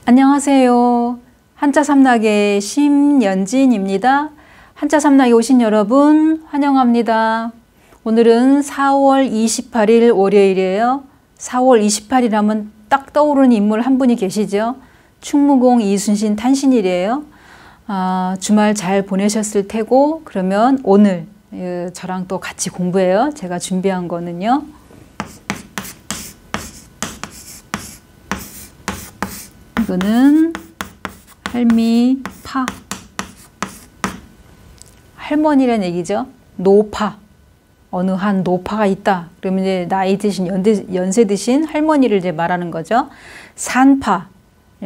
안녕하세요. 한자 삼락의 심연진입니다. 한자 삼락에 오신 여러분 환영합니다. 오늘은 4월 28일 월요일이에요. 4월 28일 하면 딱 떠오르는 인물 한 분이 계시죠. 충무공 이순신 탄신일이에요. 주말 잘 보내셨을 테고, 그러면 오늘 저랑 또 같이 공부해요. 제가 준비한 거는요. 이거는 할미파. 할머니란 얘기죠. 노파. 어느 한 노파가 있다. 그러면 이제 나이 드신 연세 드신 할머니를 이제 말하는 거죠. 산파.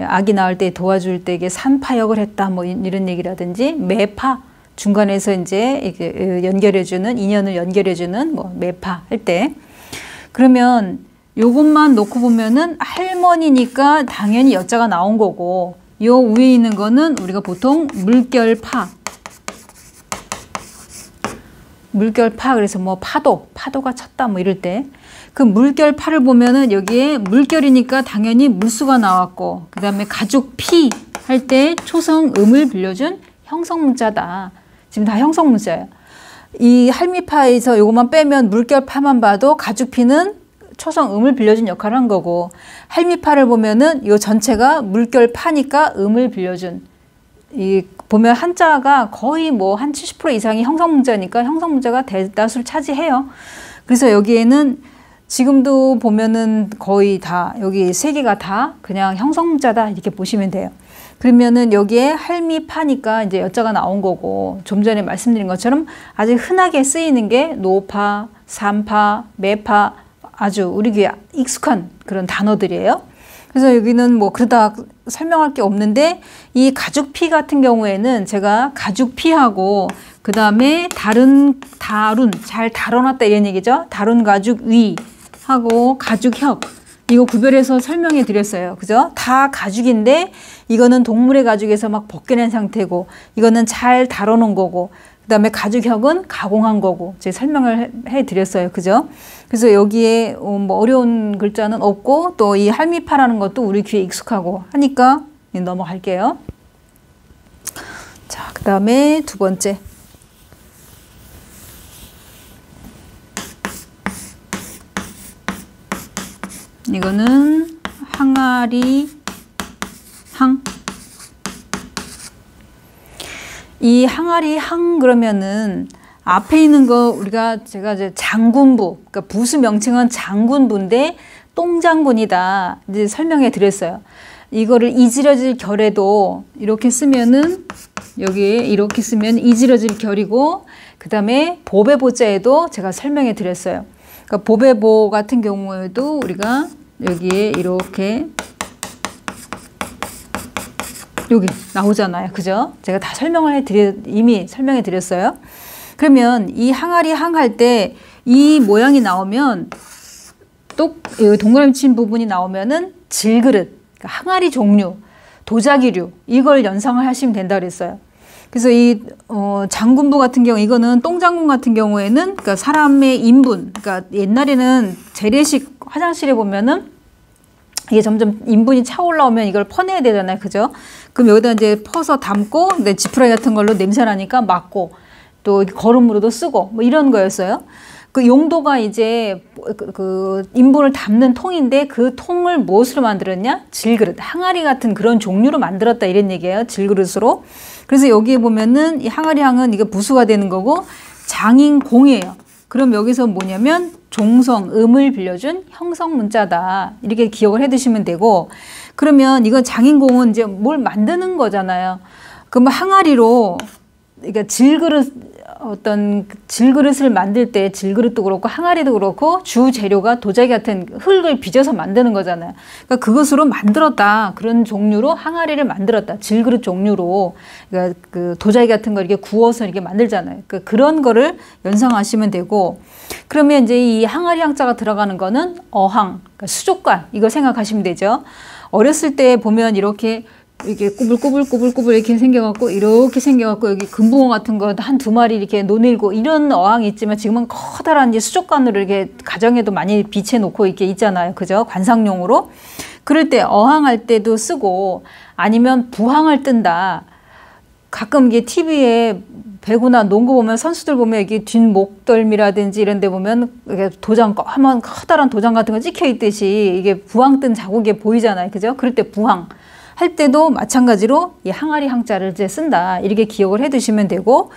아기 낳을 때 도와줄 때 이게 산파역을 했다. 뭐 이런 얘기라든지 매파. 중간에서 이제 연결해주는, 인연을 연결해주는 뭐 매파 할 때. 그러면 요것만 놓고 보면은 할머니니까 당연히 여자가 나온 거고, 요 위에 있는 거는 우리가 보통 물결파. 물결파, 그래서 뭐 파도가 쳤다 뭐 이럴 때. 그 물결파를 보면은 여기에 물결이니까 당연히 물수가 나왔고, 그 다음에 가죽피 할 때 초성음을 빌려준 형성문자다. 지금 다 형성문자예요. 이 할미파에서 요것만 빼면 물결파만 봐도 가죽피는 초성음을 빌려준 역할을 한 거고, 할미파를 보면은 요 전체가 물결파니까 음을 빌려준, 이 보면 한자가 거의 뭐 한 70% 이상이 형성문자니까 형성문자가 대다수를 차지해요. 그래서 여기에는 지금도 보면은 거의 다 여기 세 개가 다 그냥 형성문자다 이렇게 보시면 돼요. 그러면은 여기에 할미파니까 이제 여자가 나온 거고, 좀 전에 말씀드린 것처럼 아주 흔하게 쓰이는 게 노파, 산파, 매파, 아주 우리 귀에 익숙한 그런 단어들이에요. 그래서 여기는 뭐 그러다 설명할 게 없는데, 이 가죽피 같은 경우에는 제가 가죽피하고 그 다음에 다룬 잘 다뤄놨다 이런 얘기죠. 다룬 가죽 위하고 가죽혁, 이거 구별해서 설명해 드렸어요. 그죠? 다 가죽인데 이거는 동물의 가죽에서 막 벗겨낸 상태고, 이거는 잘 다뤄놓은 거고, 그 다음에 가죽혁은 가공한 거고, 제가 설명을 해 드렸어요. 그죠? 그래서 여기에 뭐 어려운 글자는 없고, 또 이 할미파라는 것도 우리 귀에 익숙하고 하니까 넘어갈게요. 자, 그 다음에 두 번째. 이거는 항아리 항. 이 항아리 항 그러면은 앞에 있는 거 제가 이제 장군부, 그러니까 부수 명칭은 장군부인데 똥장군이다 이제 설명해 드렸어요. 이거를 이지러질 결에도 이렇게 쓰면은, 여기에 이렇게 쓰면 이지러질 결이고, 그 다음에 보배 보자에도 제가 설명해 드렸어요. 그러니까 보배보 같은 경우에도 우리가 여기에 이렇게 여기 나오잖아요. 그죠? 제가 다 이미 설명해 드렸어요. 그러면 이 항아리 항할 때 이 모양이 나오면, 또 동그라미 친 부분이 나오면은 질그릇, 그러니까 항아리 종류, 도자기류, 이걸 연상을 하시면 된다 그랬어요. 그래서 이 장군부 같은 경우, 이거는 똥장군 같은 경우에는 그러니까 사람의 인분, 그러니까 옛날에는 재래식 화장실에 보면은 이게 점점 인분이 차 올라오면 이걸 퍼내야 되잖아요. 그죠? 그럼 여기다 이제 퍼서 담고, 지푸라기 같은 걸로 냄새 나니까 막고, 또 거름으로도 쓰고, 뭐 이런 거였어요. 그 용도가 이제 그 인분을 담는 통인데, 그 통을 무엇으로 만들었냐? 질그릇, 항아리 같은 그런 종류로 만들었다 이런 얘기예요. 질그릇으로. 그래서 여기에 보면은 이 항아리 항은 이게 부수가 되는 거고, 장인공이에요. 그럼 여기서 뭐냐면 종성, 음을 빌려준 형성문자다 이렇게 기억을 해 두시면 되고, 그러면 이건 장인공은 이제 뭘 만드는 거잖아요. 그럼 항아리로, 그러니까 어떤 질그릇을 만들 때 질그릇도 그렇고 항아리도 그렇고 주 재료가 도자기 같은 흙을 빚어서 만드는 거잖아요. 그러니까 그것으로 만들었다. 그런 종류로 항아리를 만들었다. 질그릇 종류로. 그러니까 그 도자기 같은 거 이렇게 구워서 이렇게 만들잖아요. 그러니까 그런 거를 연상하시면 되고, 그러면 이제 이 항아리 항자가 들어가는 거는 어항, 그러니까 수족관, 이거 생각하시면 되죠. 어렸을 때 보면 이렇게 꾸불꾸불 이렇게 생겨갖고, 이렇게 생겨갖고, 여기 금붕어 같은 거 한 두 마리 이렇게 노늘고 이런 어항이 있지만, 지금은 커다란 이제 수족관으로 이렇게 가정에도 많이 비치해 놓고 이렇게 있잖아요. 그죠? 관상용으로. 그럴 때 어항할 때도 쓰고 아니면 부항을 뜬다. 가끔 이게 TV에 배구나 농구 보면 선수들 보면 이게 뒷목덜미라든지 이런 데 보면 이게 도장, 한번 커다란 도장 같은 거 찍혀 있듯이 이게 부항 뜬 자국이 보이잖아요. 그죠? 그럴 때 부항 할 때도 마찬가지로 이 항아리 항자를 이제 쓴다. 이렇게 기억을 해 두시면 되고,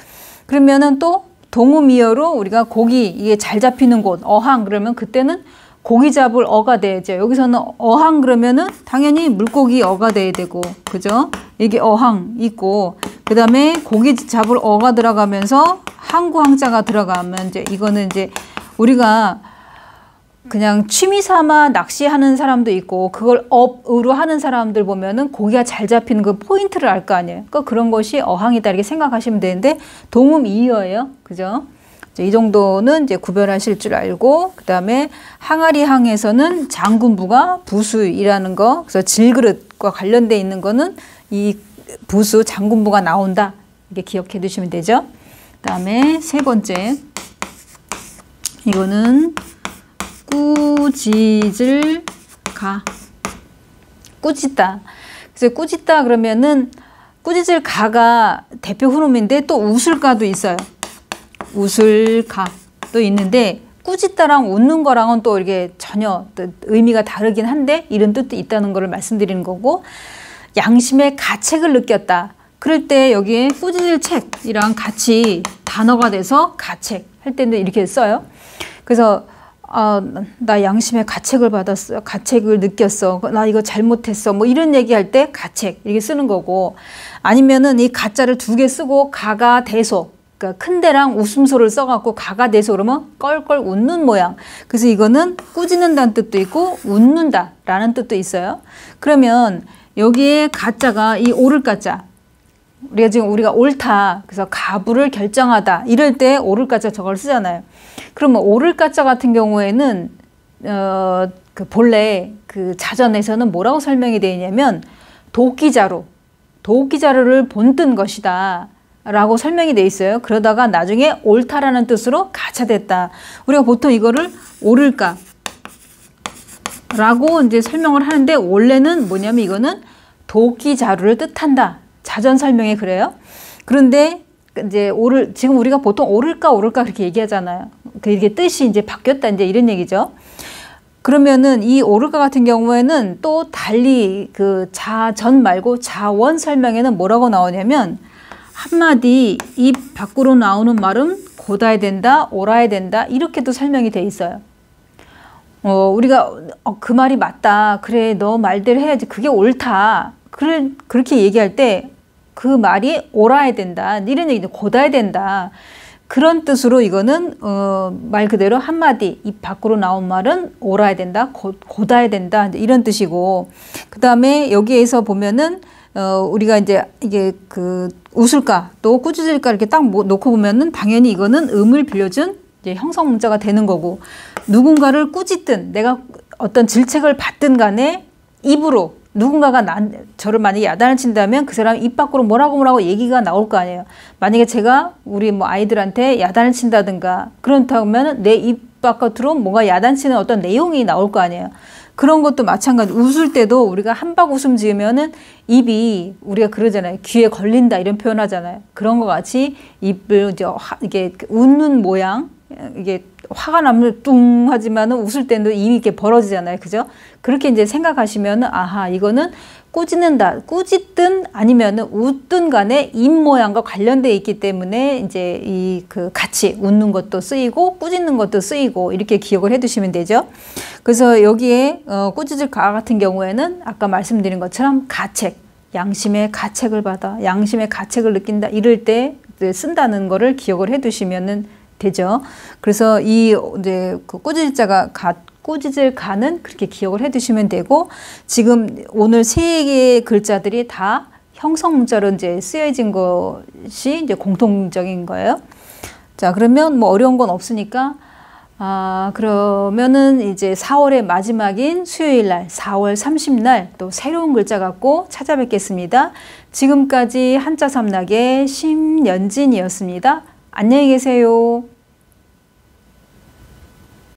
그러면은 또 동음이어로 우리가 고기 이게 잘 잡히는 곳 어항 그러면 그때는 고기 잡을 어가 돼야죠. 여기서는 어항 그러면은 당연히 물고기 어가 돼야 되고, 그죠? 이게 어항 있고, 그 다음에 고기 잡을 어가 들어가면서 항구 항자가 들어가면 이제 이거는 이제 우리가 그냥 취미 삼아 낚시하는 사람도 있고 그걸 업으로 하는 사람들 보면은 고기가 잘 잡히는 그 포인트를 알 거 아니에요. 그러니까 그런 것이 어항이다 이렇게 생각하시면 되는데 동음 이어예요. 그죠? 이 정도는 이제 구별하실 줄 알고, 그 다음에 항아리 항에서는 장군부가 부수이라는 거, 그래서 질그릇과 관련돼 있는 거는 이 부수 장군부가 나온다. 이렇게 기억해 두시면 되죠. 그 다음에 세 번째, 이거는 꾸짖을 가. 꾸짖다. 그래서 꾸짖다 그러면은 꾸짖을 가가 대표 흐름인데 또 웃을 가도 있어요. 웃을 가도 있는데 꾸짖다랑 웃는 거랑은 또 이렇게 전혀 의미가 다르긴 한데 이런 뜻도 있다는 것을 말씀드리는 거고, 양심의 가책을 느꼈다. 그럴 때 여기에 꾸짖을 책이랑 같이 단어가 돼서 가책 할 때는 이렇게 써요. 그래서 나 양심의 가책을 받았어. 가책을 느꼈어. 나 이거 잘못했어. 뭐 이런 얘기할 때 가책 이렇게 쓰는 거고, 아니면은 이 가짜를 두 개 쓰고 가가 대소, 그러니까 큰 데랑 웃음소를 써갖고 가가 대소 그러면 껄껄 웃는 모양. 그래서 이거는 꾸짖는다는 뜻도 있고 웃는다라는 뜻도 있어요. 그러면 여기에 가짜가 이 옳을 가짜. 우리가 옳다. 그래서 가부를 결정하다. 이럴 때 옳을 가짜 저걸 쓰잖아요. 그러면 옳을 가짜 같은 경우에는 그 본래 그 자전에서는 뭐라고 설명이 되어 있냐면 도끼자루를 본뜬 것이다 라고 설명이 되어 있어요. 그러다가 나중에 옳다라는 뜻으로 가차됐다. 우리가 보통 이거를 옳을까 라고 이제 설명을 하는데, 원래는 뭐냐면 이거는 도끼자루를 뜻한다. 자전 설명에 그래요. 그런데 이제 지금 우리가 보통 옳을까 그렇게 얘기하잖아요. 이게 뜻이 이제 바뀌었다 이제 이런 얘기죠. 그러면은 이 옳을까 같은 경우에는 또 달리 그 자전 말고 자원 설명에는 뭐라고 나오냐면, 한마디 입 밖으로 나오는 말은 곧아야 된다, 옳아야 된다 이렇게도 설명이 돼 있어요. 우리가 그 말이 맞다. 그래, 너 말대로 해야지. 그게 옳다. 그렇게 얘기할 때 그 말이 옳아야 된다. 이런 얘기죠. 곧아야 된다. 그런 뜻으로 이거는 말 그대로 한마디 입 밖으로 나온 말은 옳아야 된다. 곧아야 된다. 이런 뜻이고, 그 다음에 여기에서 보면은 우리가 이제 이게 그 웃을까 또 꾸짖을까 이렇게 딱 놓고 보면은 당연히 이거는 음을 빌려준 이제 형성 문자가 되는 거고, 누군가를 꾸짖든 내가 어떤 질책을 받든 간에 입으로 누군가가 저를 만약에 야단을 친다면 그 사람 입 밖으로 뭐라고 얘기가 나올 거 아니에요. 만약에 제가 우리 뭐 아이들한테 야단을 친다든가 그렇다면 내 입 바깥으로 뭔가 야단치는 어떤 내용이 나올 거 아니에요. 그런 것도 마찬가지. 웃을 때도 우리가 한박 웃음 지으면은 입이 우리가 그러잖아요. 귀에 걸린다 이런 표현 하잖아요. 그런 것 같이 입을 이제 이게 웃는 모양, 이게 화가 나면 뚱 하지만은 웃을 때도 입이 이렇게 벌어지잖아요. 그죠? 그렇게 이제 생각하시면은 아하, 이거는 꾸짖는다. 꾸짖든 아니면은 웃든 간에 입 모양과 관련되어 있기 때문에 이제 이 그 같이 웃는 것도 쓰이고 꾸짖는 것도 쓰이고 이렇게 기억을 해 두시면 되죠. 그래서 여기에 꾸짖을 가 같은 경우에는 아까 말씀드린 것처럼 가책, 양심의 가책을 받아, 양심의 가책을 느낀다 이럴 때 쓴다는 거를 기억을 해 두시면은 되죠. 그래서 이 이제 그 꾸짖을 가는 그렇게 기억을 해 두시면 되고, 지금 오늘 세 개의 글자들이 다 형성 문자로 이제 쓰여진 것이 이제 공통적인 거예요. 자, 그러면 뭐 어려운 건 없으니까 그러면은 이제 4월의 마지막인 수요일 날 4월 30날 또 새로운 글자 갖고 찾아뵙겠습니다. 지금까지 한자 삼락의 심연진이었습니다. 안녕히 계세요.